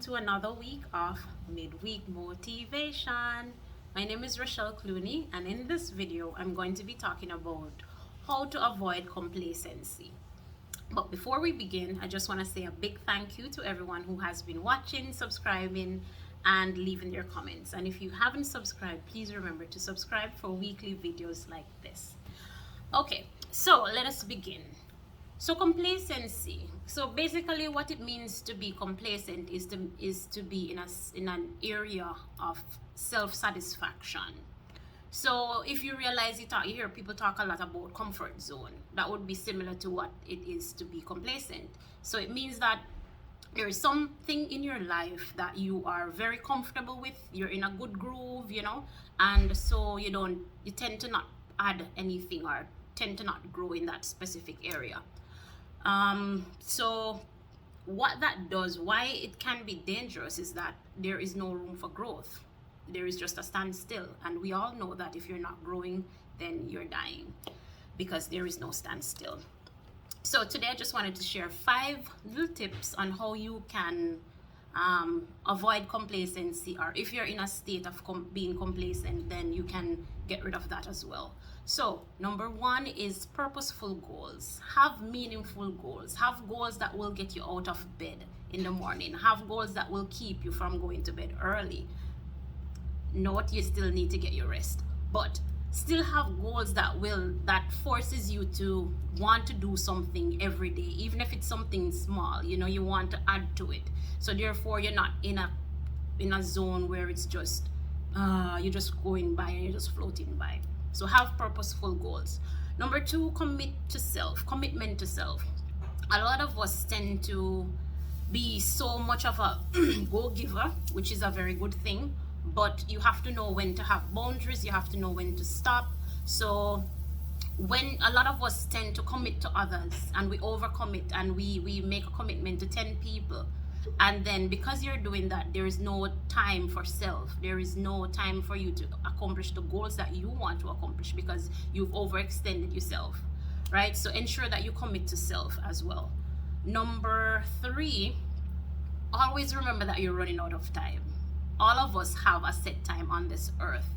to another week of Midweek Motivation. My name is Rochelle Clunie, and in this video, I'm going to be talking about how to avoid complacency. But before we begin, I just want to say a big thank you to everyone who has been watching, subscribing, and leaving their comments. And if you haven't subscribed, please remember to subscribe for weekly videos like this. Okay, so let us begin. So complacency. So basically what it means to be complacent is to be in an area of self-satisfaction. So if you realize you hear people talk a lot about comfort zone, that would be similar to what it is to be complacent. So it means that there is something in your life that you are very comfortable with, you're in a good groove, and so you tend to not add anything or tend to not grow in that specific area. So what that does, why it can be dangerous, is that there is no room for growth. There is just a standstill, and we all know that if you're not growing, then you're dying, because there is no standstill. So today I just wanted to share 5 little tips on how you can avoid complacency, or if you're in a state of being complacent, then you can get rid of that as well. So number 1 is purposeful goals. Have meaningful goals. Have goals that will get you out of bed in the morning. Have goals that will keep you from going to bed early. Note, you still need to get your rest, but still have goals that forces you to want to do something every day, even if it's something small. You want to add to it. So therefore you're not in a zone where it's just you're just going by and you're just floating by. So have purposeful goals. Number 2, commitment to self. A lot of us tend to be so much of a go-giver, which is a very good thing, but you have to know when to have boundaries. You have to know when to stop. So when a lot of us tend to commit to others and we overcommit and we make a commitment to 10 people, and then because you're doing that, there is no time for self. There is no time for you to accomplish the goals that you want to accomplish because you've overextended yourself, right? So ensure that you commit to self as well. Number 3, always remember that you're running out of time. All of us have a set time on this earth.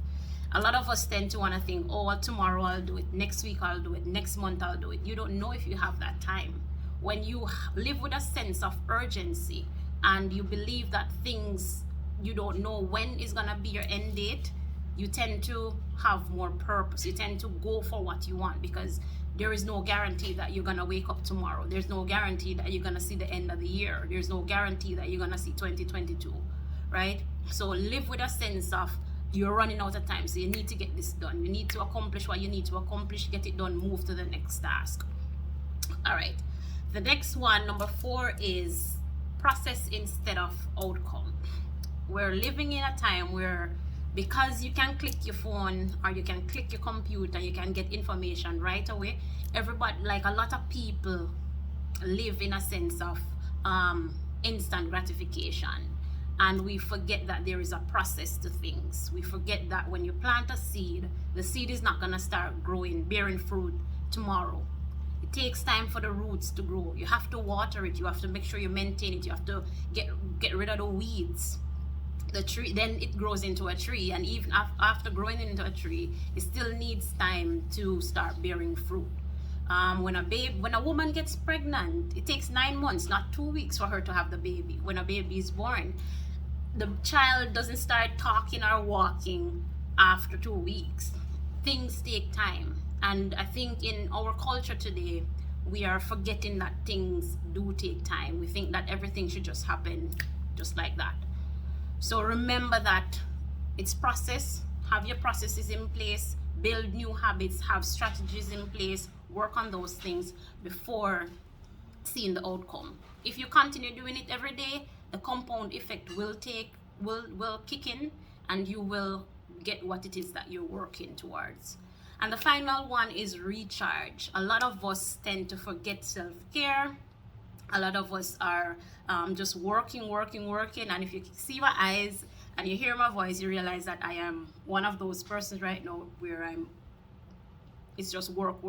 A lot of us tend to want to think, oh, tomorrow I'll do it, next week I'll do it, next month I'll do it. You don't know if you have that time. When you live with a sense of urgency and you believe that things, you don't know when is going to be your end date, you tend to have more purpose. You tend to go for what you want, because there is no guarantee that you're going to wake up tomorrow. There's no guarantee that you're going to see the end of the year. There's no guarantee that you're going to see 2022, right? So live with a sense of you're running out of time, so you need to get this done. You need to accomplish what you need to accomplish, get it done, move to the next task. All right. The next one, number 4, is process instead of outcome. We're living in a time where, because you can click your phone or you can click your computer, you can get information right away. Everybody, like a lot of people, live in a sense of instant gratification. And we forget that there is a process to things. We forget that when you plant a seed, the seed is not going to start growing, bearing fruit tomorrow. It takes time for the roots to grow. You have to water it. You have to make sure you maintain it. You have to get rid of the weeds. The tree, then it grows into a tree. And even after growing into a tree, it still needs time to start bearing fruit. When a woman gets pregnant, it takes 9 months, not 2 weeks, for her to have the baby. When a baby is born, the child doesn't start talking or walking after 2 weeks. Things take time. And I think in our culture today, we are forgetting that things do take time. We think that everything should just happen just like that. So remember that it's process. Have your processes in place, build new habits, have strategies in place, work on those things before seeing the outcome. If you continue doing it every day, the compound effect will kick in, and you will get what it is that you're working towards. And the final one is recharge. A lot of us tend to forget self-care. A lot of us are just working. And if you see my eyes and you hear my voice, you realize that I am one of those persons right now where it's just work.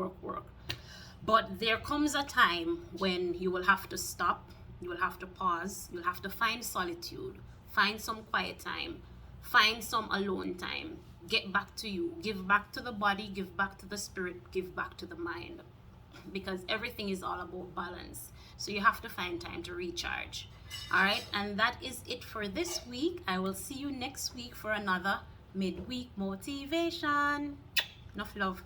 But there comes a time when you will have to stop. You will have to pause. You'll have to find solitude, find some quiet time, find some alone time. Get back to you. Give back to the body, give back to the spirit, give back to the mind. Because everything is all about balance. So you have to find time to recharge. All right, and that is it for this week. I will see you next week for another midweek motivation. Enough love.